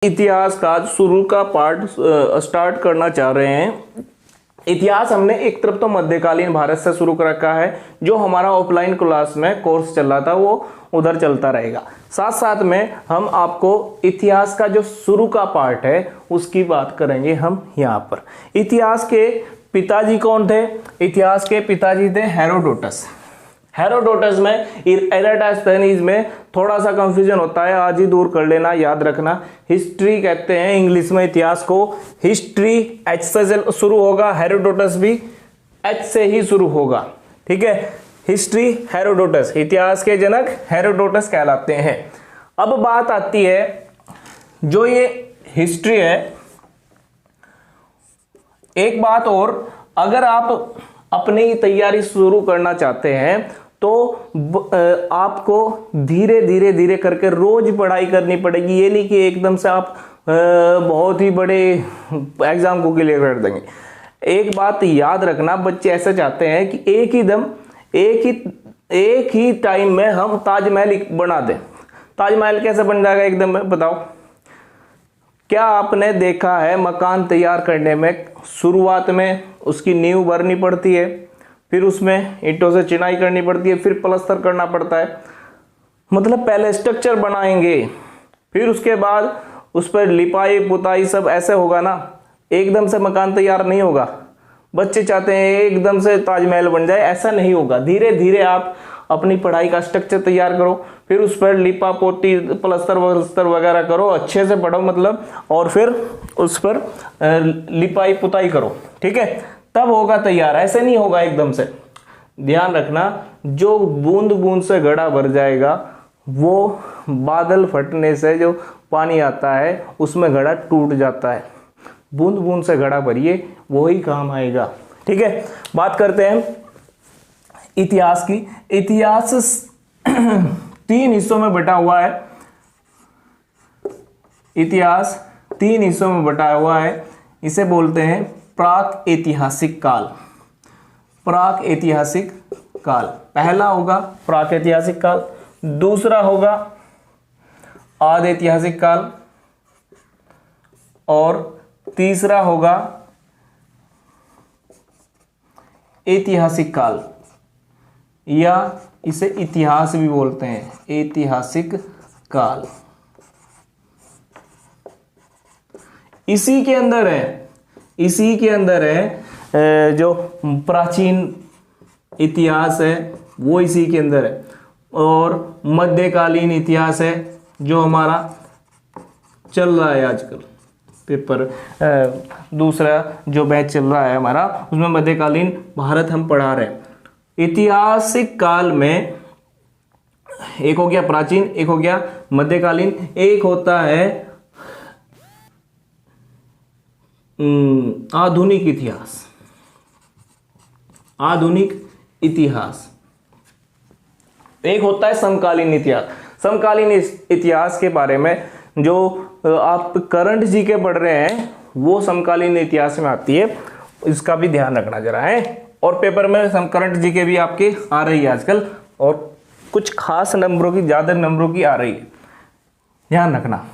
इतिहास का शुरू का पार्ट स्टार्ट करना चाह रहे हैं। इतिहास हमने एक तरफ तो मध्यकालीन भारत से शुरू कर रखा है, जो हमारा ऑफलाइन क्लास में कोर्स चल रहा था वो उधर चलता रहेगा। साथ साथ में हम आपको इतिहास का जो शुरू का पार्ट है उसकी बात करेंगे हम यहाँ पर। इतिहास के पिताजी कौन थे? इतिहास के पिताजी थे हेरोडोटस। हेरोडोटस में एराटोस्थेनीज में थोड़ा सा कंफ्यूजन होता है, आज ही दूर कर लेना, याद रखना। हिस्ट्री कहते हैं इंग्लिश में इतिहास को। हिस्ट्री एच से शुरू होगा, हेरोडोटस भी एच से ही शुरू होगा। ठीक है, हिस्ट्री हेरोडोटस, इतिहास के जनक हेरोडोटस कहलाते हैं। अब बात आती है जो ये हिस्ट्री है। एक बात और, अगर आप अपनी तैयारी शुरू करना चाहते हैं तो आपको धीरे धीरे धीरे करके रोज पढ़ाई करनी पड़ेगी। ये नहीं कि एकदम से आप बहुत ही बड़े एग्जाम को क्लियर कर देंगे। एक बात याद रखना, बच्चे ऐसा चाहते हैं कि एक ही टाइम में हम ताजमहल बना दें। ताजमहल कैसे बन जाएगा एकदम में, बताओ? क्या आपने देखा है मकान तैयार करने में शुरुआत में उसकी नींव भरनी पड़ती है, फिर उसमें ईंटों से चिनाई करनी पड़ती है, फिर प्लास्टर करना पड़ता है। मतलब पहले स्ट्रक्चर बनाएंगे, फिर उसके बाद उस पर लिपाई पुताई सब ऐसे होगा ना, एकदम से मकान तैयार नहीं होगा। बच्चे चाहते हैं एकदम से ताजमहल बन जाए, ऐसा नहीं होगा। धीरे धीरे आप अपनी पढ़ाई का स्ट्रक्चर तैयार करो, फिर उस पर लिपा पोती प्लास्टर वगैरह करो, अच्छे से पढ़ो मतलब, और फिर उस पर लिपाई पुताई करो। ठीक है, तब होगा तैयार, ऐसे नहीं होगा एकदम से। ध्यान रखना, जो बूंद बूंद से घड़ा भर जाएगा वो बादल फटने से जो पानी आता है उसमें घड़ा टूट जाता है। बूंद बूंद से घड़ा भरिए, वही काम आएगा। ठीक है, बात करते हैं इतिहास की। इतिहास 3 हिस्सों में बटा हुआ है। इतिहास 3 हिस्सों में बटा हुआ है। इसे बोलते हैं प्राक ऐतिहासिक काल। प्राक ऐतिहासिक काल पहला होगा प्राक ऐतिहासिक काल, दूसरा होगा आदि ऐतिहासिक काल, और तीसरा होगा ऐतिहासिक काल, या इसे इतिहास भी बोलते हैं, ऐतिहासिक काल। इसी के अंदर है जो प्राचीन इतिहास है वो इसी के अंदर है, और मध्यकालीन इतिहास है जो हमारा चल रहा है आजकल पेपर, दूसरा जो बैच चल रहा है हमारा, उसमें मध्यकालीन भारत हम पढ़ा रहे हैं। ऐतिहासिक काल में एक हो गया प्राचीन, एक हो गया मध्यकालीन, एक होता है आधुनिक इतिहास। आधुनिक इतिहास एक होता है समकालीन इतिहास। समकालीन इतिहास के बारे में जो आप करंट जीके पढ़ रहे हैं वो समकालीन इतिहास में आती है, इसका भी ध्यान रखना जरा है। और पेपर में करंट जीके भी आपके आ रही है आजकल, और कुछ खास नंबरों की, ज्यादा नंबरों की आ रही है, ध्यान रखना।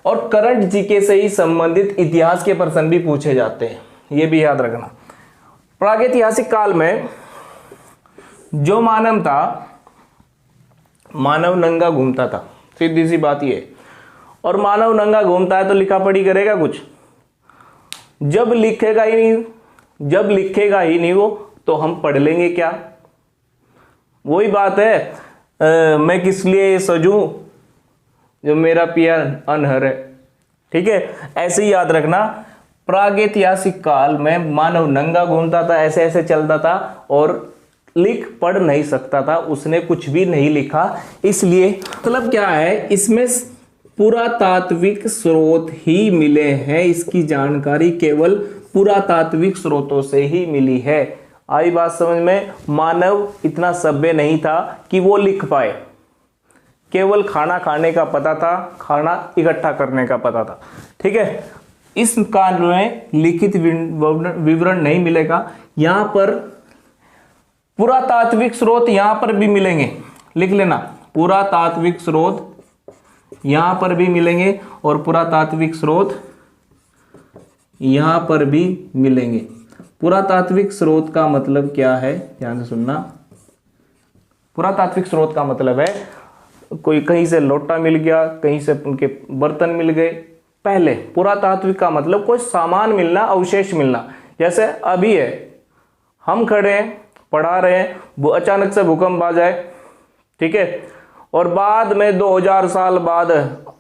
और करंट जीके से ही संबंधित इतिहास के प्रश्न भी पूछे जाते हैं, ये भी याद रखना। प्रागैतिहासिक काल में जो मानव था, मानव नंगा घूमता था, सीधी सी बात ये। और मानव नंगा घूमता है तो लिखा पढ़ी करेगा कुछ? जब लिखेगा ही नहीं वो, तो हम पढ़ लेंगे क्या? वही बात है, मैं किस लिए सजूं जो मेरा पिया अनहर है। ठीक है, ऐसे ही याद रखना। प्रागैतिहासिक काल में मानव नंगा घूमता था, ऐसे ऐसे चलता था और लिख पढ़ नहीं सकता था, उसने कुछ भी नहीं लिखा। इसलिए मतलब क्या है, इसमें पुरातात्विक स्रोत ही मिले हैं, इसकी जानकारी केवल पुरातात्विक स्रोतों से ही मिली है। आई बात समझ में? मानव इतना सभ्य नहीं था कि वो लिख पाए, केवल खाना खाने का पता था, खाना इकट्ठा करने का पता था। ठीक है, इस काल में लिखित विवरण नहीं मिलेगा। यहां पर पुरातात्विक स्रोत यहां पर भी मिलेंगे, लिख लेना। पुरातात्विक स्रोत यहां पर भी मिलेंगे और पुरातात्विक स्रोत यहां पर भी मिलेंगे। पुरातात्विक स्रोत का मतलब क्या है, ध्यान से सुनना। पुरातात्विक स्रोत का मतलब है कोई कहीं से लोटा मिल गया, कहीं से उनके बर्तन मिल गए। पहले पुरातात्विक का मतलब कोई सामान मिलना, अवशेष मिलना। जैसे अभी है, हम खड़े हैं, पढ़ा रहे हैं, वो अचानक से भूकंप आ जाए, ठीक है, और बाद में 2000 साल बाद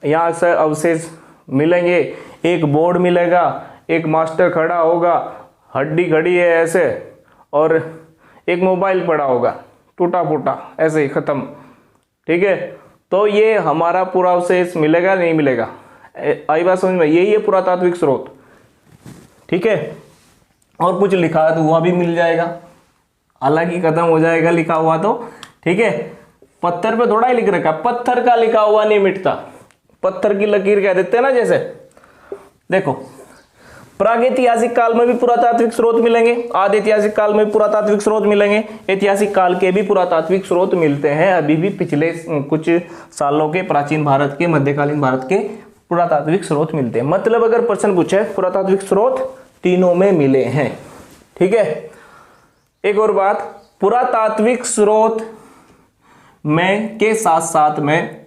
यहाँ से अवशेष मिलेंगे, एक बोर्ड मिलेगा, एक मास्टर खड़ा होगा, हड्डी खड़ी है ऐसे, और एक मोबाइल पड़ा होगा टूटा फूटा ऐसे ही खत्म, ठीक है। तो ये हमारा पूरा अवशेष मिलेगा नहीं मिलेगा, आई बात समझ में? यही है पुरातात्विक स्रोत, ठीक है। और कुछ लिखा है तो वह भी मिल जाएगा, हालांकि खत्म हो जाएगा लिखा हुआ तो, ठीक है। पत्थर पे थोड़ा ही लिख रखा, पत्थर का लिखा हुआ नहीं मिटता, पत्थर की लकीर कह देते हैं ना। जैसे देखो, प्रागैतिहासिक काल में भी पुरातात्विक स्रोत मिलेंगे, आदि ऐतिहासिक काल में भी पुरातात्विक स्रोत मिलेंगे, ऐतिहासिक काल के भी पुरातात्विक स्रोत मिलते हैं अभी भी। पिछले कुछ सालों के प्राचीन भारत के, मध्यकालीन भारत के पुरातात्विक स्रोत मिलते हैं। मतलब अगर प्रश्न पूछे पुरातात्विक स्रोत तीनों में मिले हैं, ठीक है। एक और बात, पुरातात्विक स्रोत में के साथ साथ में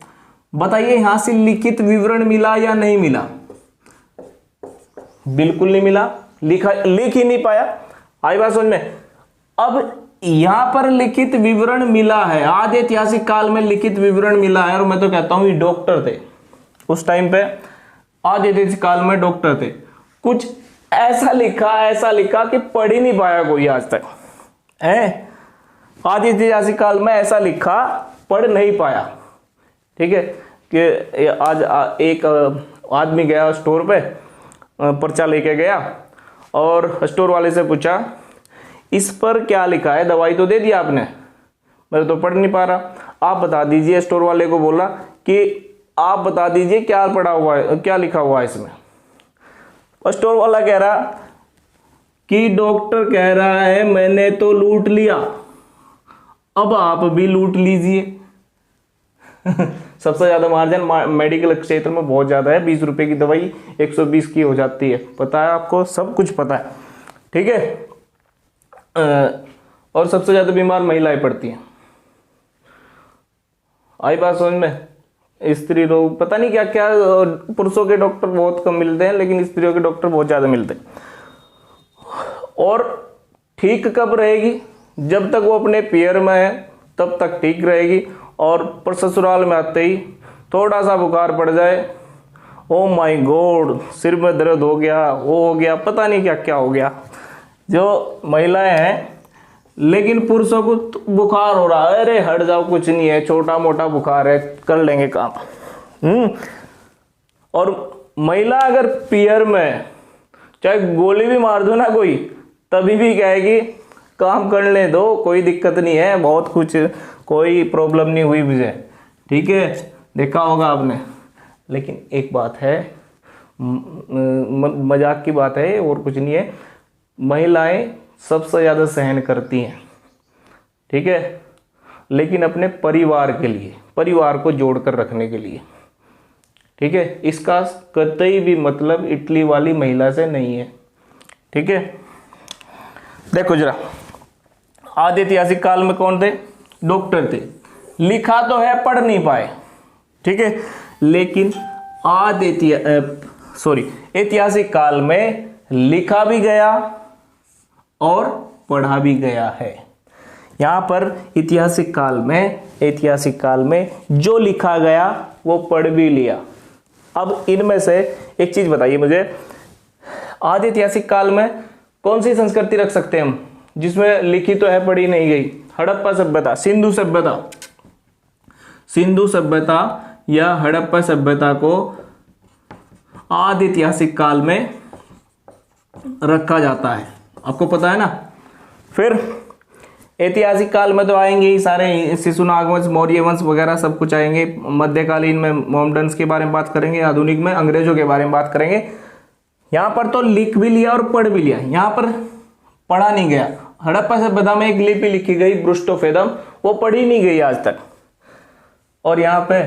बताइए यहां से लिखित विवरण मिला या नहीं मिला? बिल्कुल नहीं मिला, लिख ही नहीं पाया। आई बात समझ में? अब यहां पर लिखित विवरण मिला है, आदि ऐतिहासिक काल में लिखित विवरण मिला है, और मैं तो कहता हूं ये डॉक्टर थे उस टाइम पे, आदि ऐतिहासिक काल में डॉक्टर थे। कुछ ऐसा लिखा कि पढ़ ही नहीं पाया कोई आज तक है। आदि ऐतिहासिक काल में ऐसा लिखा, पढ़ नहीं पाया, ठीक है। कि आज एक आदमी गया स्टोर पे, पर्चा लेके गया और स्टोर वाले से पूछा इस पर क्या लिखा है, दवाई तो दे दिया आपने, मैं तो पढ़ नहीं पा रहा, आप बता दीजिए। स्टोर वाले को बोला कि आप बता दीजिए क्या पढ़ा हुआ है, क्या लिखा हुआ है इसमें। और स्टोर वाला कह रहा कि डॉक्टर कह रहा है मैंने तो लूट लिया, अब आप भी लूट लीजिए। सबसे ज्यादा मार्जिन मेडिकल क्षेत्र में बहुत ज्यादा है, 20 रुपए की दवाई 120 की हो जाती है, पता है आपको, सब कुछ पता है, ठीक है। और सबसे ज्यादा बीमार महिलाएं पड़ती हैं। आई बात समझ में? स्त्री रोग पता नहीं क्या क्या, पुरुषों के डॉक्टर बहुत कम मिलते हैं, लेकिन स्त्रियों के डॉक्टर बहुत ज्यादा मिलते हैं। और ठीक कब रहेगी? जब तक वो अपने पीयर में है तब तक ठीक रहेगी, और पर ससुराल में आते ही थोड़ा सा बुखार पड़ जाए, ओ माय गॉड, सिर में दर्द हो गया, वो हो गया, पता नहीं क्या क्या हो गया। जो महिलाएं हैं, लेकिन पुरुषों को बुखार हो रहा है, अरे हट जाओ, कुछ नहीं है, छोटा मोटा बुखार है, कर लेंगे काम। और महिला अगर पीयर में चाहे गोली भी मार दो ना कोई, तभी भी कहेगी काम कर ले दो, कोई दिक्कत नहीं है, बहुत कुछ, कोई प्रॉब्लम नहीं हुई मुझे, ठीक है, देखा होगा आपने। लेकिन एक बात है, मजाक की बात है और कुछ नहीं है, महिलाएं सबसे ज्यादा सहन करती हैं, ठीक है, लेकिन अपने परिवार के लिए, परिवार को जोड़कर रखने के लिए, ठीक है। इसका कतई भी मतलब इटली वाली महिला से नहीं है, ठीक है। देखो जरा, आदि ऐतिहासिक काल में कौन थे? डॉक्टर थे। लिखा तो है, पढ़ नहीं पाए, ठीक है, लेकिन ऐतिहासिक काल में लिखा भी गया और पढ़ा भी गया है। यहां पर ऐतिहासिक काल में जो लिखा गया वो पढ़ भी लिया। अब इनमें से एक चीज बताइए मुझे, आदि ऐतिहासिक काल में कौन सी संस्कृति रख सकते हैं हम जिसमें लिखी तो है, पढ़ी नहीं गई? हड़प्पा सभ्यता, सिंधु सभ्यता या हड़प्पा सभ्यता को आदि ऐतिहासिक काल में रखा जाता है, आपको पता है ना। फिर ऐतिहासिक काल में तो आएंगे ही सारे, शिशुनाग वंश, मौर्य वंश वगैरह सब कुछ आएंगे। मध्यकालीन में मोहम्मडन्स के बारे में बात करेंगे, आधुनिक में अंग्रेजों के बारे में बात करेंगे। यहां पर तो लिख भी लिया और पढ़ भी लिया, यहां पर पढ़ा नहीं गया। हड़प्पा सभ्यता में एक लिपि लिखी गई ब्रुस्टोफेदम, वो पढ़ी नहीं गई आज तक। और यहाँ पे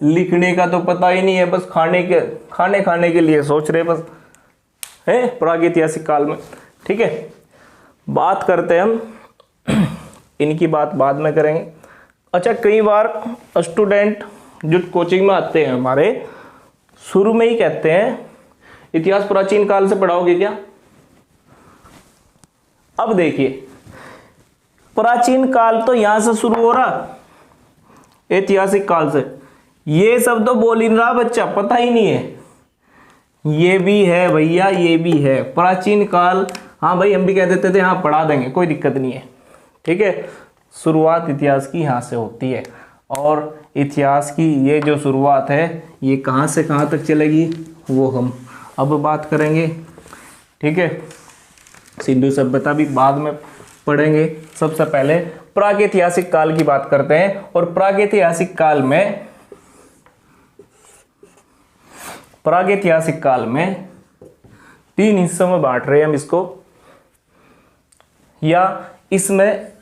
लिखने का तो पता ही नहीं है, बस खाने के लिए सोच रहे बस है प्रागैतिहासिक काल में। ठीक है, बात करते हैं हम, इनकी बात बाद में करेंगे। अच्छा, कई बार स्टूडेंट जो कोचिंग में आते हैं हमारे, शुरू में ही कहते हैं इतिहास प्राचीन काल से पढ़ाओगे क्या? अब देखिए, प्राचीन काल तो यहां से शुरू हो रहा, ऐतिहासिक काल से। ये सब तो बोल ही नहीं रहा बच्चा, पता ही नहीं है। ये भी है भैया, ये भी है प्राचीन काल। हाँ भाई, हम भी कह देते थे हाँ पढ़ा देंगे, कोई दिक्कत नहीं है। ठीक है, शुरुआत इतिहास की यहाँ से होती है, और इतिहास की ये जो शुरुआत है ये कहाँ से कहाँ तक चलेगी वो हम अब बात करेंगे। ठीक है, सिंधु सभ्यता भी बाद में पढ़ेंगे। सबसे पहले प्रागैतिहासिक काल की बात करते हैं, और प्रागैतिहासिक काल में 3 हिस्सों में बांट रहे हैं हम इसको, या इसमें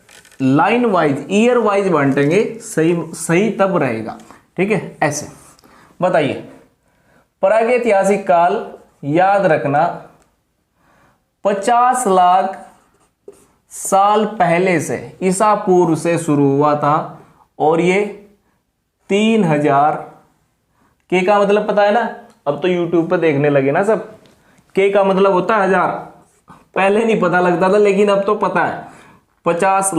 लाइन वाइज, ईयर वाइज बांटेंगे, सही तब रहेगा। ठीक है, ऐसे बताइए, प्रागैतिहासिक काल याद रखना 50 लाख साल पहले से, ईसा पूर्व से शुरू हुआ था, और ये 3000 के का मतलब पता है ना? अब तो यूट्यूब पे देखने लगे ना सब, के का मतलब होता है 1000। पहले नहीं पता लगता था, लेकिन अब तो पता है। 25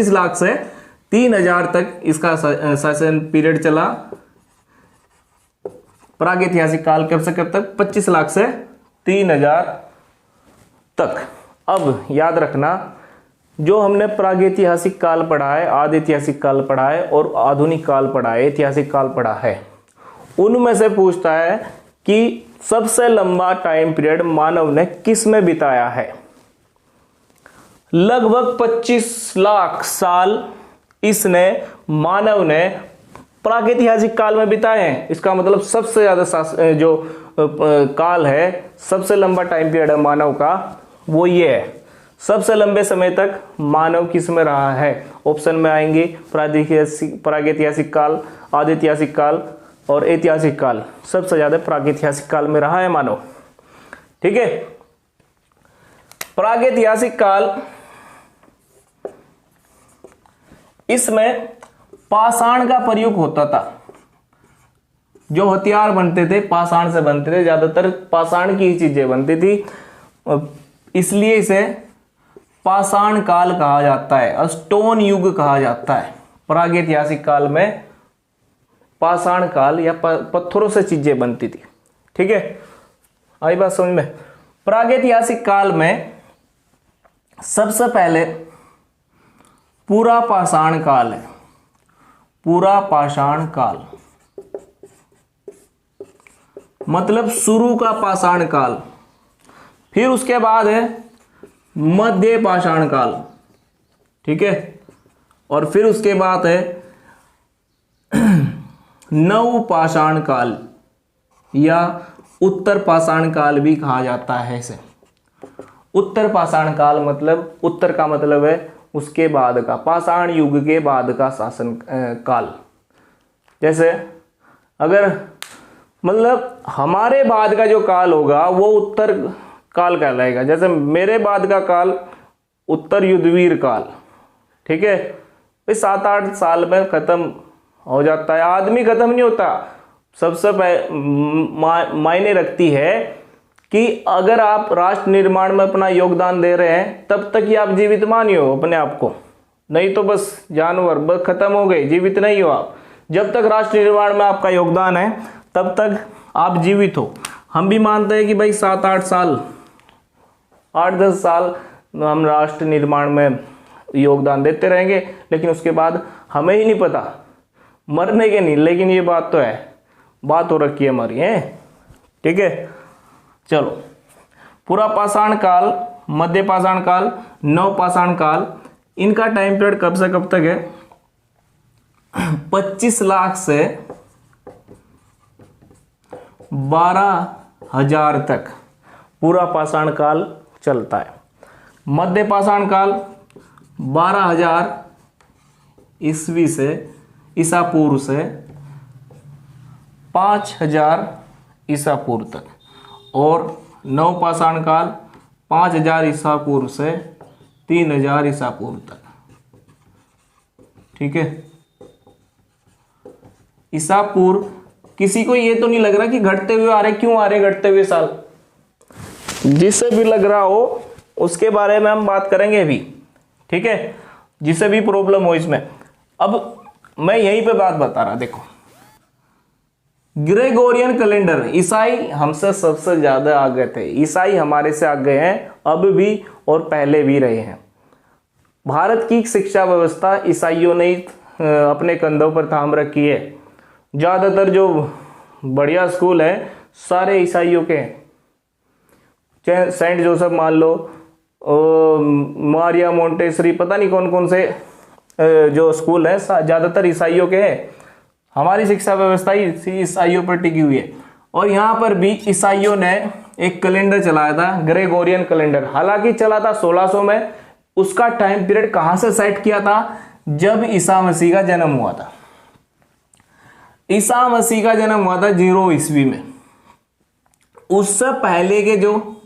लाख से 3000 तक इसका शासन पीरियड चला। प्रागैतिहासिक काल कब से कब तक? 25 लाख से 3000 तक। अब याद रखना, जो हमने प्रागैतिहासिक काल पढ़ा है, आदि ऐतिहासिक काल पढ़ा है, और आधुनिक काल पढ़ा है, ऐतिहासिक काल पढ़ा है, उनमें से पूछता है कि सबसे लंबा टाइम पीरियड मानव ने किस में बिताया है? लगभग 25 लाख साल मानव ने प्रागैतिहासिक काल में बिताए हैं। इसका मतलब सबसे ज्यादा जो काल है, सबसे लंबा टाइम पीरियड है मानव का, वो ये है। सबसे लंबे समय तक मानव किस में रहा है? ऑप्शन में आएंगे प्रागैतिहासिक काल, आदि ऐतिहासिक काल और ऐतिहासिक काल। सबसे ज्यादा प्रागैतिहासिक काल में रहा है मानव। ठीक है, प्रागैतिहासिक काल, इसमें पाषाण का प्रयोग होता था। जो हथियार बनते थे पाषाण से बनते थे, ज्यादातर पाषाण की ही चीजें बनती थी, इसलिए इसे पाषाण काल कहा जाता है, स्टोन युग कहा जाता है। प्रागैतिहासिक काल में पाषाण काल या पत्थरों से चीजें बनती थी। ठीक है, आई बात समझ में? प्रागैतिहासिक काल में सबसे पहले पूरा पाषाण काल है, पूरा पाषाण काल मतलब शुरू का पाषाण काल। फिर उसके बाद है मध्य पाषाण काल। ठीक है, और फिर उसके बाद है नव पाषाण काल या उत्तर पाषाण काल भी कहा जाता है इसे। उत्तर पाषाण काल मतलब, उत्तर का मतलब है उसके बाद का, पाषाण युग के बाद का शासन काल। जैसे अगर मतलब हमारे बाद का जो काल होगा वो उत्तर काल कहलाएगा। जैसे मेरे बाद का काल उत्तर युद्धवीर काल। ठीक है, 7-8 साल में खत्म हो जाता है। आदमी खत्म नहीं होता। सबसे मायने रखती है कि अगर आप राष्ट्र निर्माण में अपना योगदान दे रहे हैं तब तक ही आप जीवित मानियो अपने आप को, नहीं तो बस जानवर बस खत्म हो गए, जीवित नहीं हो आप। जब तक राष्ट्र निर्माण में आपका योगदान है तब तक आप जीवित हो। हम भी मानते हैं कि भाई 7-8 साल, 8-10 साल हम राष्ट्र निर्माण में योगदान देते रहेंगे, लेकिन उसके बाद हमें ही नहीं पता, मरने के नहीं, लेकिन ये बात तो है, बात हो रखी है हमारी है। ठीक है, चलो, पूरा पाषाण काल, मध्य पाषाण काल, नव पाषाण काल, इनका टाइम पीरियड कब से कब तक है? 25 लाख से 12,000 तक पूरा पाषाण काल चलता है। मध्य पाषाण काल 12,000 ईस्वी से, ईसा पूर्व से 5000 ईसा पूर्व तक, और नवपाषाण काल 5000 ईसा पूर्व से 3000 ईसा पूर्व तक। ठीक है, ईसा पूर्व किसी को ये तो नहीं लग रहा कि घटते हुए आ रहे, क्यों आ रहे घटते हुए साल? जिसे भी लग रहा हो उसके बारे में हम बात करेंगे अभी। ठीक है, जिसे भी प्रॉब्लम हो इसमें। अब मैं यहीं पे बात बता रहा, देखो ग्रेगोरियन कैलेंडर, ईसाई हमसे सबसे ज्यादा आगे थे, ईसाई हमारे से आगे हैं अब भी और पहले भी रहे हैं। भारत की शिक्षा व्यवस्था ईसाइयों ने अपने कंधों पर थाम रखी है। ज्यादातर जो बढ़िया स्कूल है सारे ईसाइयों के हैं, चाहे सेंट जोसेफ मान लो, मारिया मोंटेसरी, पता नहीं कौन कौन से जो स्कूल है ज्यादातर ईसाइयों के हैं। हमारी शिक्षा व्यवस्था ही ईसाइयों पर टिकी हुई है। और यहाँ पर भी ईसाइयों ने एक कैलेंडर चलाया था, ग्रेगोरियन कैलेंडर। हालांकि चला था 1600 में, उसका टाइम पीरियड कहां से सेट किया था? जब ईसा मसीह का जन्म हुआ था। ईसा मसीह का जन्म हुआ था 0 ईस्वी में। उससे पहले के जो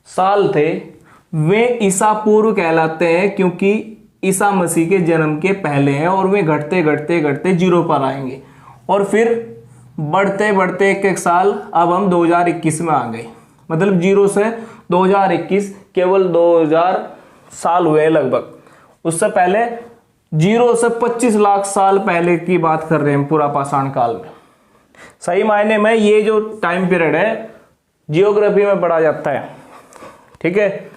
साल थे वे ईसा पूर्व कहलाते हैं, क्योंकि ईसा मसीह के जन्म के पहले हैं, और वे घटते घटते घटते 0 पर आएंगे, और फिर बढ़ते बढ़ते एक एक साल अब हम 2021 में आ गए। मतलब 0 से 2021 केवल 2000 साल हुए लगभग। उससे पहले 0 से 25 लाख साल पहले की बात कर रहे हैं पूरा पाषाण काल में। सही मायने में ये जो टाइम पीरियड है जियोग्राफी में पढ़ा जाता है। ठीक है,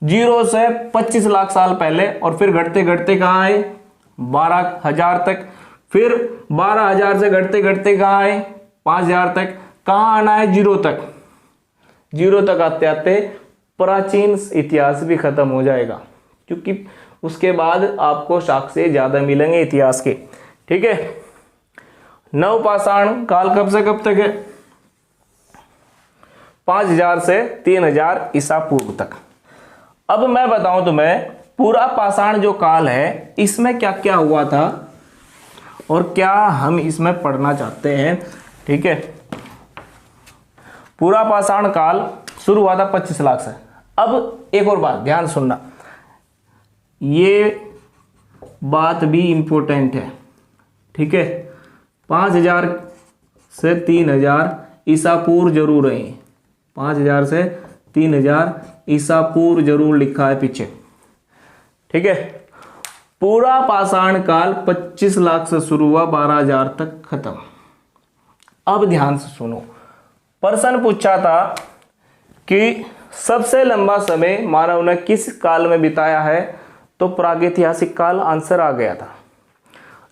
0 से 25 लाख साल पहले, और फिर घटते घटते कहाँ आए? 12,000 तक। फिर 12,000 से घटते घटते कहाँ आए? 5,000 तक। कहाँ आना है? 0 तक। 0 तक आते आते प्राचीन इतिहास भी खत्म हो जाएगा, क्योंकि उसके बाद आपको साक्ष्य ज्यादा मिलेंगे इतिहास के। ठीक है, नवपाषाण काल कब से कब तक है? 5000 से 3000 ईसा पूर्व तक। अब मैं बताऊं तुम्हें पूरा पाषाण जो काल है इसमें क्या क्या हुआ था और क्या हम इसमें पढ़ना चाहते हैं। ठीक है, पूरा पाषाण काल शुरू हुआ था 25 लाख से। अब एक और बात ध्यान सुनना, ये बात भी इंपॉर्टेंट है। ठीक है, 5000 से 3000 ईसा पूर्व जरूर है। 5000 से 3000 ईसा पूर्व जरूर लिखा है पीछे। ठीक है, पूरा पाषाण काल 25 लाख से शुरू हुआ, 12,000 तक खत्म। अब ध्यान से सुनो, प्रश्न पूछा था कि सबसे लंबा समय मानव ने किस काल में बिताया है, तो प्रागैतिहासिक काल आंसर आ गया था।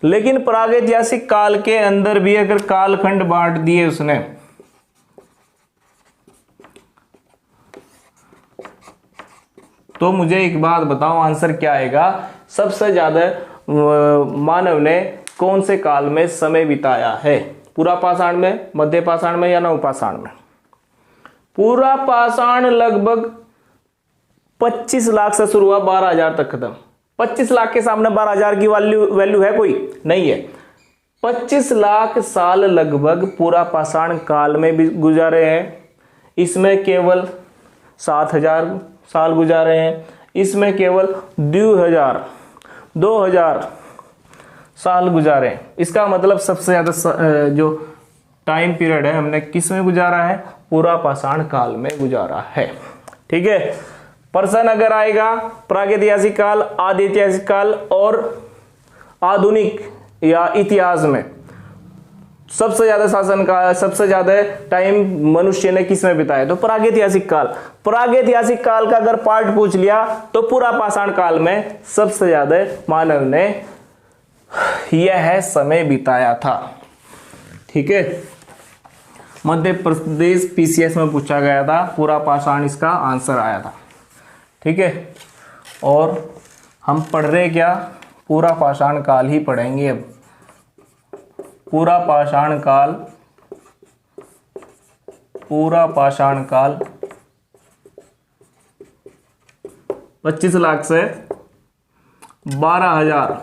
लेकिन प्रागैतिहासिक काल के अंदर भी अगर कालखंड बांट दिए उसने, तो मुझे एक बात बताओ आंसर क्या आएगा? सबसे ज्यादा मानव ने कौन से काल में समय बिताया है? पूरा पाषाण में, मध्य पाषाण में, या नवपाषाण में? पूरा पाषाण लगभग 25 लाख से शुरू हुआ, 12,000 तक खत्म। 25 लाख के सामने 12,000 की वैल्यू है कोई? नहीं है। 25 लाख साल लगभग पूरा पाषाण काल में भी गुजारे हैं। इसमें केवल 7,000 साल गुजारे हैं, इसमें केवल 2,000 साल गुजारे हैं। इसका मतलब सबसे ज्यादा जो टाइम पीरियड है हमने किस में गुजारा है? पूरा पाषाण काल में गुजारा है। ठीक है, प्रश्न अगर आएगा प्रागैतिहासिक काल, आदि ऐतिहासिक काल और आधुनिक या इतिहास में सबसे ज्यादा शासन का, सबसे ज्यादा टाइम मनुष्य ने किस में बिताया, तो प्रागैतिहासिक काल। प्रागैतिहासिक काल का अगर पार्ट पूछ लिया तो पूरा पाषाण काल में सबसे ज्यादा मानव ने यह समय बिताया था। ठीक है, मध्य प्रदेश पीसीएस में पूछा गया था, पूरा पाषाण इसका आंसर आया था। ठीक है, और हम पढ़ रहे क्या? पूरा पाषाण काल ही पढ़ेंगे अब। पूरा पाषाण काल, पूरा पाषाण काल 25 लाख से 12,000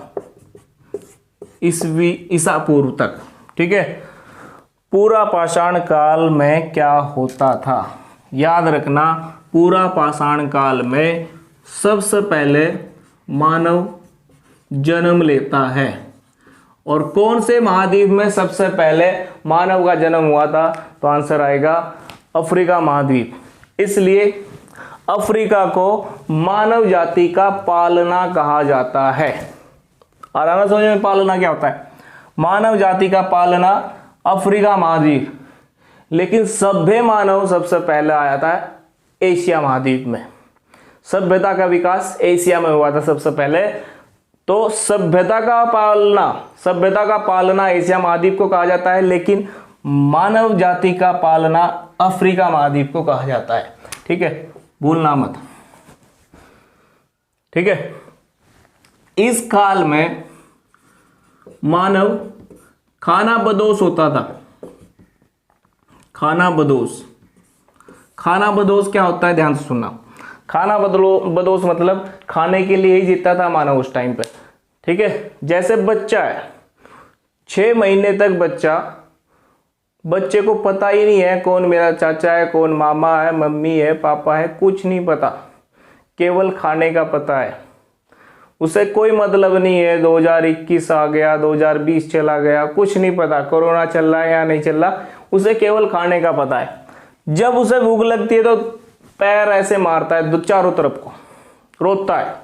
ईसा पूर्व तक। ठीक है। पूरा पाषाण काल में क्या होता था? याद रखना, पूरा पाषाण काल में सबसे पहले मानव जन्म लेता है। और कौन से महाद्वीप में सबसे पहले मानव का जन्म हुआ था? तो आंसर आएगा अफ्रीका महाद्वीप। इसलिए अफ्रीका को मानव जाति का पालना कहा जाता है। और आना समझ में, पालना क्या होता है? मानव जाति का पालना अफ्रीका महाद्वीप। लेकिन सभ्य मानव सबसे पहले आया था एशिया महाद्वीप में। सभ्यता का विकास एशिया में हुआ था सबसे पहले। तो सभ्यता का पालना एशिया महाद्वीप को कहा जाता है, लेकिन मानव जाति का पालना अफ्रीका महाद्वीप को कहा जाता है। ठीक है, भूलना मत। ठीक है, इस काल में मानव खानाबदोश होता था। खानाबदोश क्या होता है? ध्यान से सुनना। खानाबदोश मतलब खाने के लिए ही जीता था मानव उस टाइम पे। ठीक है, जैसे बच्चा है, 6 महीने तक बच्चे को पता ही नहीं है कौन मेरा चाचा है, कौन मामा है, मम्मी है, पापा है, कुछ नहीं पता, केवल खाने का पता है। उसे कोई मतलब नहीं है 2021 आ गया, 2020 चला गया, कुछ नहीं पता, कोरोना चल रहा है या नहीं चल रहा, उसे केवल खाने का पता है। जब उसे भूख लगती है तो पैर ऐसे मारता है चारों तरफ को, रोता है।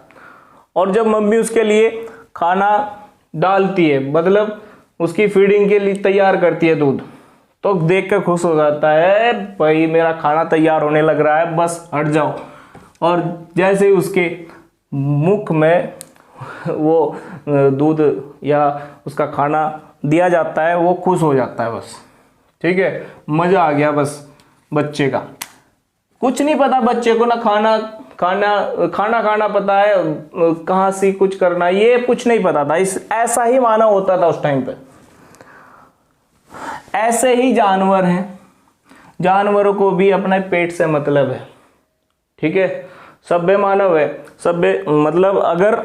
और जब मम्मी उसके लिए खाना डालती है, मतलब उसकी फीडिंग के लिए तैयार करती है दूध, तो देख कर खुश हो जाता है, भाई मेरा खाना तैयार होने लग रहा है, बस हट जाओ। और जैसे ही उसके मुख में वो दूध या उसका खाना दिया जाता है, वो खुश हो जाता है बस। ठीक है, मजा आ गया बस बच्चे का। कुछ नहीं पता बच्चे को, ना खाना पता है, कहाँ से कुछ करना, ये कुछ नहीं पता था। ऐसा ही मानव होता था उस टाइम पे। ऐसे ही जानवर हैं, जानवरों को भी अपने पेट से मतलब है। ठीक है, सभ्य मानव है। सभ्य मतलब अगर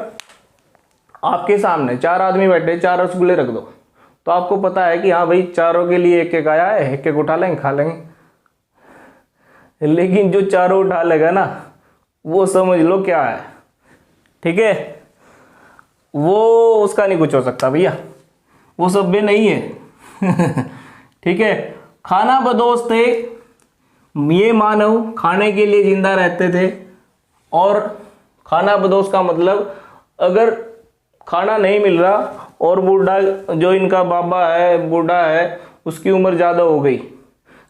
आपके सामने 4 आदमी बैठे, 4 रसगुल्ले रख दो, तो आपको पता है कि हाँ भाई चारों के लिए एक एक आया है, एक एक उठा लेंगे, खा लेंगे। लेकिन जो चारों उठा लेगा ना, वो समझ लो क्या है। ठीक है, वो उसका नहीं कुछ हो सकता भैया, वो सभ्य नहीं है। ठीक है, खानाबदोश थे ये मानव, खाने के लिए जिंदा रहते थे। और खानाबदोश का मतलब अगर खाना नहीं मिल रहा और बूढ़ा, जो इनका बाबा है, बूढ़ा है, उसकी उम्र ज़्यादा हो गई,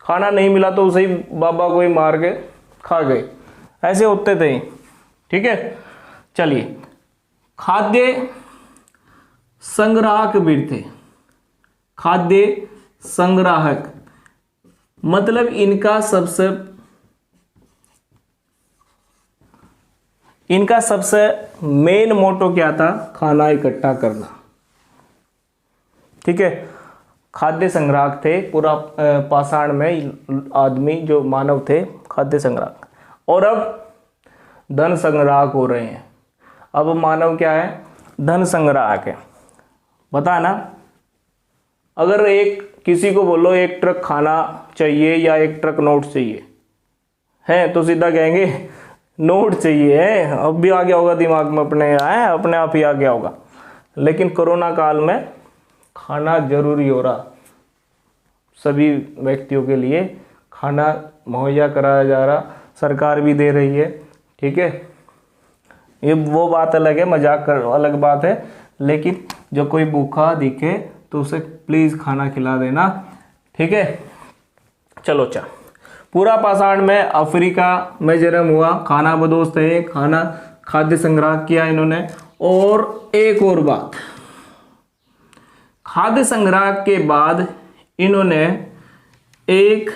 खाना नहीं मिला तो उसे ही बाबा को ही मार के खा गए, ऐसे होते थे। ठीक है, चलिए, खाद्य संग्राहक भी थे। खाद्य संग्राहक मतलब इनका सबसे मेन मोटो क्या था? खाना इकट्ठा करना। ठीक है, खाद्य संग्राहक थे। पूरा पाषाण में आदमी जो मानव थे खाद्य संग्राहक। और अब धन संग्राहक हो रहे हैं। अब मानव क्या है? धन संग्राहक है। बता ना, अगर किसी को बोलो 1 ट्रक खाना चाहिए या 1 ट्रक नोट चाहिए है, तो सीधा कहेंगे नोट चाहिए है। अब भी आ गया होगा दिमाग में, अपने आप ही आ गया होगा। लेकिन कोरोना काल में खाना जरूरी हो रहा, सभी व्यक्तियों के लिए खाना मुहैया कराया जा रहा, सरकार भी दे रही है। ठीक है, ये वो बात अलग है, मजाक अलग बात है। लेकिन जो कोई भूखा दिखे तो उसे प्लीज़ खाना खिला देना। ठीक है, चलो अच्छा, पूरा पाषाण में अफ्रीका में जन्म हुआ, खानाबदोश थे, खाद्य संग्रह किया इन्होंने। और एक और बात, खाद्य संग्रह के बाद इन्होंने एक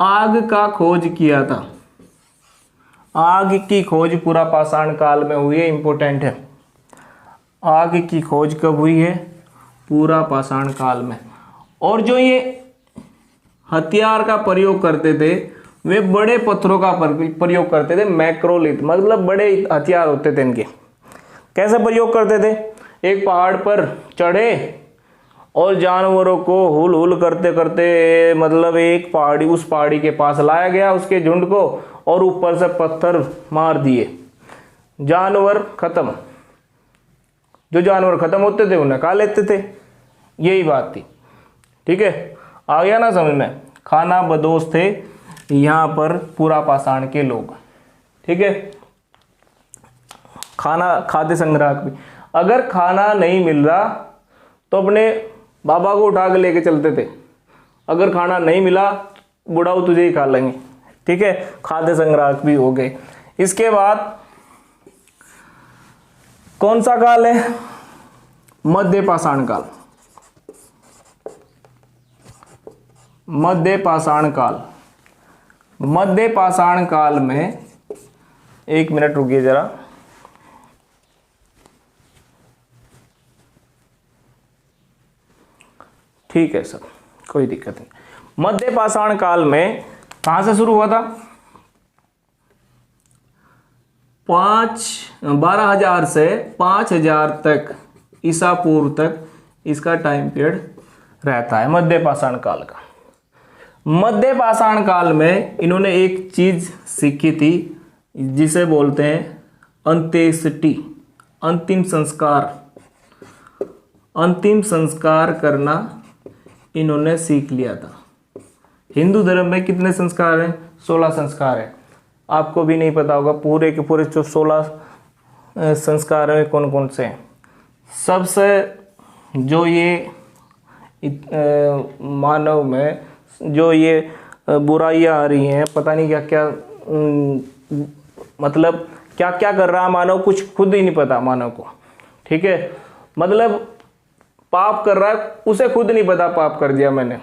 आग का खोज किया था। आग की खोज पूरा पाषाण काल में हुई है, इंपॉर्टेंट है। आग की खोज कब हुई है? पूरा पाषाण काल में। और जो ये हथियार का प्रयोग करते थे, वे बड़े पत्थरों का प्रयोग करते थे, मैक्रोलिथ, मतलब बड़े हथियार होते थे इनके। कैसे प्रयोग करते थे? एक पहाड़ पर चढ़े और जानवरों को हुल हुल करते करते मतलब एक पहाड़ी, उस पहाड़ी के पास लाया गया उसके झुंड को, और ऊपर से पत्थर मार दिए, जानवर खत्म। जो जानवर खत्म होते थे उन्हें खा लेते थे, यही बात थी। ठीक है, आ गया ना समझ में। खाना बदोश थे यहाँ पर पूरा पाषाण के लोग। ठीक है, खाना खाद्य संग्राहक भी। अगर खाना नहीं मिल रहा तो अपने बाबा को उठा के लेके चलते थे, अगर खाना नहीं मिला बुढ़ाऊ तुझे ही खा लेंगे। ठीक है, खाद्य संग्राहक भी हो गए। इसके बाद कौन सा काल है? मध्य पाषाण काल। मध्य पाषाण काल। मध्य पाषाण काल में, एक मिनट रुकिए जरा, ठीक है सर, कोई दिक्कत नहीं। मध्य पाषाण काल में कहां से शुरू हुआ था? 12,000 से 5,000 तक ईसा पूर्व तक इसका टाइम पीरियड रहता है मध्य पाषाण काल का। मध्य पाषाण काल में इन्होंने एक चीज सीखी थी जिसे बोलते हैं अंत्येष्टि, अंतिम संस्कार। अंतिम संस्कार करना इन्होंने सीख लिया था। हिंदू धर्म में कितने संस्कार हैं? 16 संस्कार है। आपको भी नहीं पता होगा पूरे के पूरे जो 16 संस्कार हैं कौन कौन से हैं। सबसे जो ये मानव में जो ये बुराइयां आ रही हैं, पता नहीं क्या क्या, मतलब क्या क्या कर रहा है मानव, कुछ खुद ही नहीं पता मानव को। ठीक है, मतलब पाप कर रहा है, उसे खुद नहीं पता पाप कर दिया मैंने।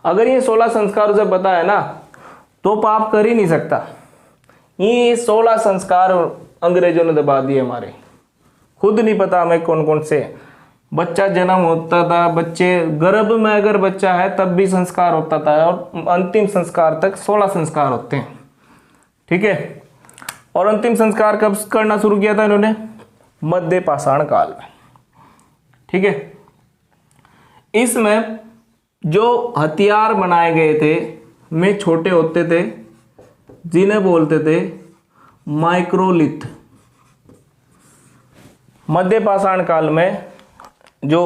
अगर ये 16 संस्कार उसे पता है ना तो पाप कर ही नहीं सकता। ये 16 संस्कार अंग्रेजों ने दबा दिए हमारे, खुद नहीं पता हमें कौन कौन से। बच्चा जन्म होता था, बच्चे गर्भ में अगर बच्चा है तब भी संस्कार होता था, और अंतिम संस्कार तक 16 संस्कार होते हैं। ठीक है, और अंतिम संस्कार कब करना शुरू किया था इन्होंने? मध्य पाषाण काल में। ठीक है, इसमें जो हथियार बनाए गए थे में छोटे होते थे जिन्हें बोलते थे माइक्रोलिथ। मध्य पाषाण काल में जो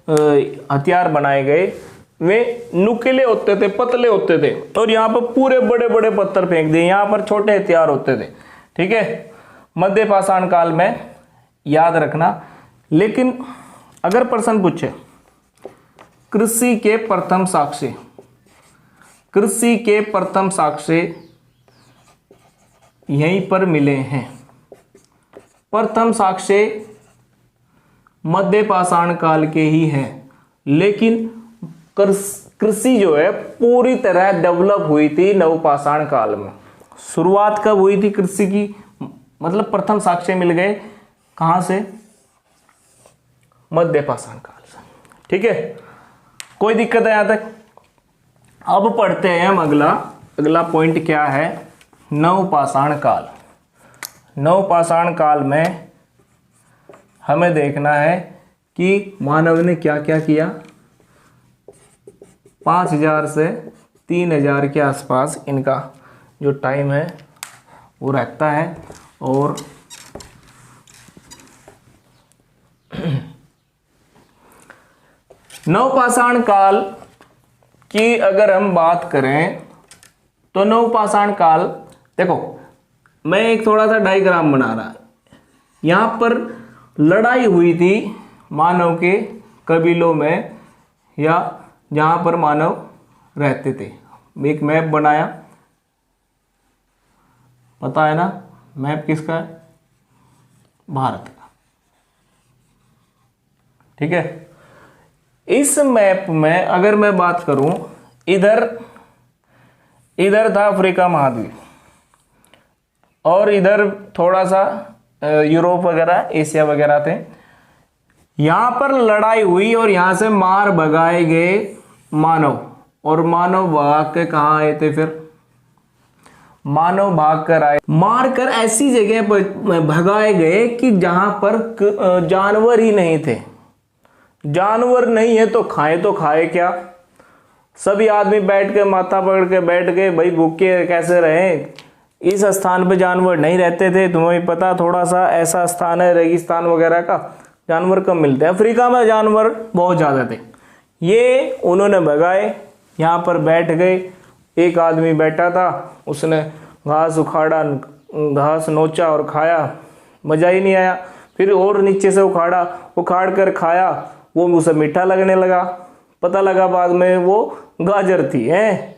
हथियार बनाए गए वे नुकीले होते थे, पतले होते थे, और यहाँ पर पूरे बड़े बड़े पत्थर फेंक दिए, यहाँ पर छोटे हथियार होते थे। ठीक है, मध्य पाषाण काल में, याद रखना। लेकिन अगर प्रश्न पूछे कृषि के प्रथम साक्ष्य, कृषि के प्रथम साक्ष्य यहीं पर मिले हैं। प्रथम साक्ष्य मध्य पाषाण काल के ही हैं, लेकिन कृषि जो है पूरी तरह डेवलप हुई थी नवपाषाण काल में। शुरुआत कब हुई थी कृषि की? मतलब प्रथम साक्ष्य मिल गए कहां से? मध्य पाषाण काल से। ठीक है, कोई दिक्कत है यहां तक? अब पढ़ते हैं हम अगला पॉइंट क्या है? नवपाषाण काल। नवपाषाण काल में हमें देखना है कि मानव ने क्या क्या किया। 5,000 से 3,000 के आसपास इनका जो टाइम है वो रहता है। और नवपाषाण काल की अगर हम बात करें तो नवपाषाण काल, देखो मैं एक थोड़ा सा डायग्राम बना रहा। यहां पर लड़ाई हुई थी मानव के कबीलों में, या जहां पर मानव रहते थे। एक मैप बनाया, पता है ना मैप किसका है? भारत का। ठीक है, इस मैप में अगर मैं बात करूं, इधर था अफ्रीका महाद्वीप, और इधर थोड़ा सा यूरोप वगैरह, एशिया वगैरह थे। यहां पर लड़ाई हुई और यहां से मार भगाए गए मानव, और मानव भाग के कहां आए थे? फिर मानव भाग कर आए, मार कर ऐसी जगह पर भगाए गए कि जहां पर जानवर ही नहीं थे, जानवर नहीं है तो खाए क्या। सभी आदमी बैठ के माथा पकड़ के बैठ गए, भाई भूखे कैसे रहे। इस स्थान पे जानवर नहीं रहते थे, तुम्हें पता, थोड़ा सा ऐसा स्थान है रेगिस्तान वगैरह का, जानवर कम मिलते हैं। अफ्रीका में जानवर बहुत ज़्यादा थे। ये उन्होंने भगाए, यहाँ पर बैठ गए। एक आदमी बैठा था, उसने घास उखाड़ा, घास नोचा और खाया, मज़ा ही नहीं आया। फिर और नीचे से उखाड़ कर खाया, वो उसे मीठा लगने लगा। पता लगा बाद में वो गाजर थी हैं।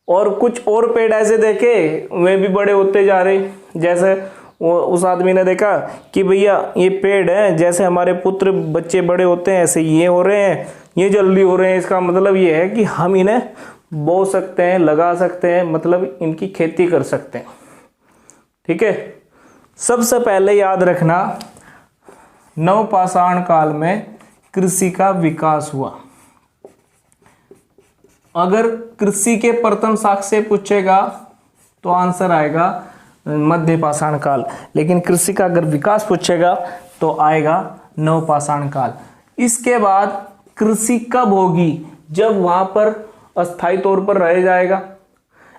और कुछ और पेड़ ऐसे देखे, वे भी बड़े होते जा रहे। जैसे वो उस आदमी ने देखा कि भैया ये पेड़ है, जैसे हमारे पुत्र बच्चे बड़े होते हैं ऐसे ये हो रहे हैं, ये जल्दी हो रहे हैं। इसका मतलब ये है कि हम इन्हें बो सकते हैं, लगा सकते हैं, मतलब इनकी खेती कर सकते हैं। ठीक है। सबसे पहले याद रखना, नवपाषाण काल में कृषि का विकास हुआ। अगर कृषि के प्रथम साक्ष्य पूछेगा तो आंसर आएगा मध्य पाषाण काल, लेकिन कृषि का अगर विकास पूछेगा तो आएगा नवपाषाण काल। इसके बाद कृषि कब होगी? जब वहां पर अस्थायी तौर पर रह जाएगा।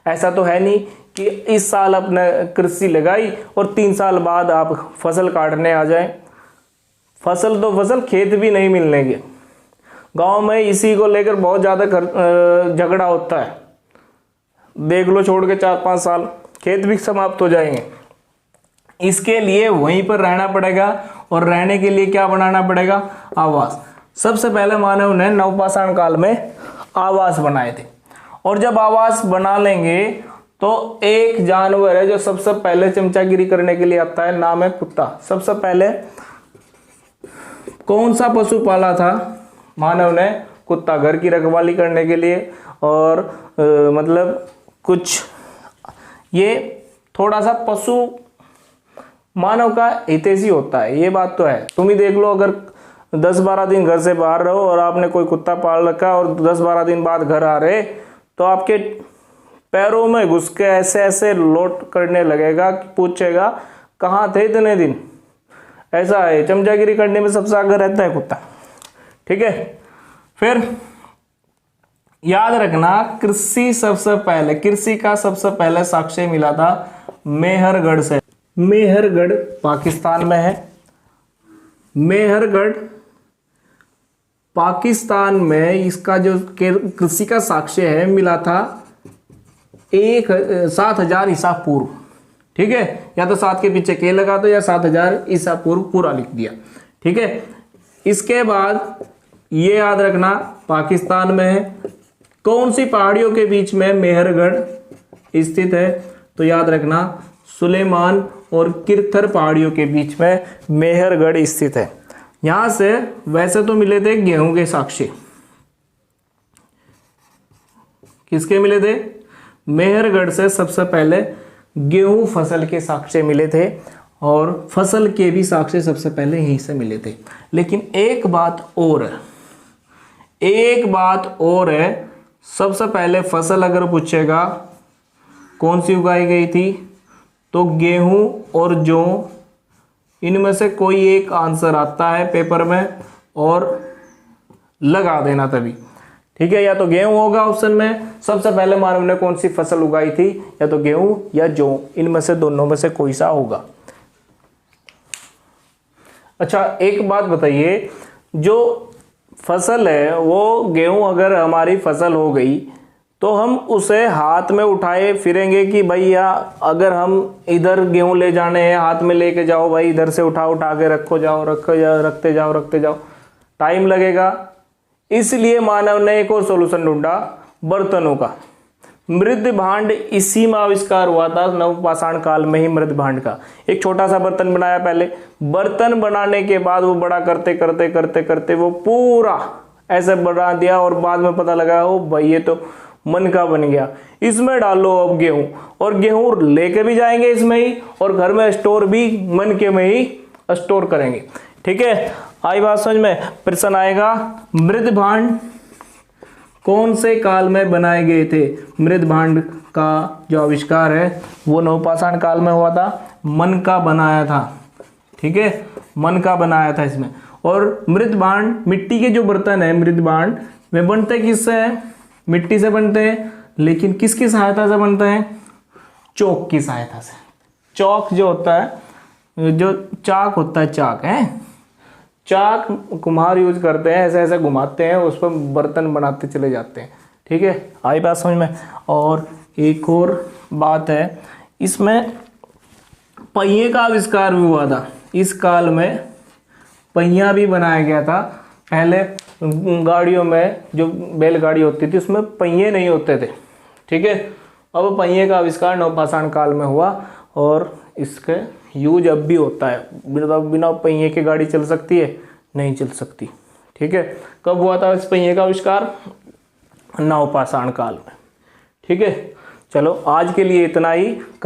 ऐसा तो है नहीं कि इस साल आपने कृषि लगाई और 3 साल बाद आप फसल काटने आ जाए। फसल तो फसल, खेत भी नहीं मिलने के। गांव में इसी को लेकर बहुत ज़्यादा झगड़ा होता है। देख लो, छोड़ के 4-5 साल खेत भी समाप्त हो जाएंगे। इसके लिए वहीं पर रहना पड़ेगा, और रहने के लिए क्या बनाना पड़ेगा? आवास। सबसे पहले मानव ने नवपाषाण काल में आवास बनाए थे। और जब आवास बना लेंगे तो एक जानवर है जो सबसे पहले चमचागिरी करने के लिए आता है, नाम है कुत्ता। सबसे पहले कौन सा पशु पाला था मानव ने? कुत्ता, घर की रखवाली करने के लिए। और मतलब कुछ ये थोड़ा सा पशु मानव का हितैषी होता है, ये बात तो है। तुम ही देख लो, अगर 10-12 दिन घर से बाहर रहो और आपने कोई कुत्ता पाल रखा और 10-12 दिन बाद घर आ रहे, तो आपके पैरों में घुस के ऐसे ऐसे लोट करने लगेगा, पूछेगा कहाँ थे इतने दिन। ऐसा है, चमचागिरी करने में सबसे आगे रहता है कुत्ता। ठीक है। फिर याद रखना, कृषि का सबसे पहले साक्ष्य मिला था मेहरगढ़ से। मेहरगढ़ पाकिस्तान में है। मेहरगढ़ पाकिस्तान में इसका जो कृषि का साक्ष्य है मिला था 7000 ईसा पूर्व। ठीक है, या तो 7 के पीछे के लगा दो या 7000 ईसा पूर्व पूरा लिख दिया। ठीक है। इसके बाद ये याद रखना, पाकिस्तान में है। कौन सी पहाड़ियों के बीच में मेहरगढ़ स्थित है? तो याद रखना, सुलेमान और किरथर पहाड़ियों के बीच में मेहरगढ़ स्थित है। यहां से वैसे तो मिले थे गेहूं के साक्ष्य। किसके मिले थे? मेहरगढ़ से सबसे पहले गेहूं फसल के साक्ष्य मिले थे, और फसल के भी साक्ष्य सबसे पहले यहीं से मिले थे। लेकिन एक बात और है, सबसे पहले फसल अगर पूछेगा कौन सी उगाई गई थी, तो गेहूं और जौ, इनमें से कोई एक आंसर आता है पेपर में और लगा देना तभी। ठीक है, या तो गेहूं होगा ऑप्शन में। सबसे पहले मानव ने कौन सी फसल उगाई थी, या तो गेहूं या जौ, इनमें से दोनों में से कोई सा होगा। अच्छा, एक बात बताइए, जो फसल है वो गेहूं अगर हमारी फसल हो गई तो हम उसे हाथ में उठाए फिरेंगे कि भैया अगर हम इधर गेहूं ले जाने हैं, हाथ में लेके जाओ भाई, इधर से उठा के रखते जाओ, टाइम लगेगा। इसलिए मानव ने एक और सॉल्यूशन ढूंढा, बर्तनों का। मृद भांड इसी में आविष्कार हुआ था, नवपाषाण काल में ही मृद भांड का। एक छोटा सा बर्तन बनाया पहले, बर्तन बनाने के बाद वो बड़ा करते वो पूरा ऐसे बना दिया, और बाद में पता लगा ओ भाई ये तो मन का बन गया, इसमें डालो अब गेहूं, और गेहूं लेके भी जाएंगे इसमें ही, और घर में स्टोर भी मन के में ही स्टोर करेंगे। ठीक है, आई बात समझ में? प्रश्न आएगा, मृद भांड कौन से काल में बनाए गए थे? मृद भांड का जो आविष्कार है वो नवपाषाण काल में हुआ था, मन का बनाया था। ठीक है, मन का बनाया था इसमें। और मृद भांड, मिट्टी के जो बर्तन है मृद भांड, वे बनते किससे है? मिट्टी से बनते हैं, लेकिन किसकी सहायता से बनते हैं? चौक की सहायता से। चौक जो होता है, जो चाक होता है, चाक है, चाक कुम्हार यूज करते हैं, ऐसे ऐसे घुमाते हैं, उस पर बर्तन बनाते चले जाते हैं। ठीक है, आई बात समझ में। और एक और बात है, इसमें पहिए का आविष्कार भी हुआ था। इस काल में पहिया भी बनाया गया था। पहले गाड़ियों में जो बैलगाड़ी होती थी उसमें पहिए नहीं होते थे। ठीक है, अब पहिए का आविष्कार नवपाषाण काल में हुआ और इसके यूज अब भी होता है। बिना पहिए के गाड़ी चल सकती है? नहीं चल सकती। ठीक है, कब हुआ था इस पहिए का आविष्कार? नवपाषाण काल में। ठीक है, चलो आज के लिए इतना ही।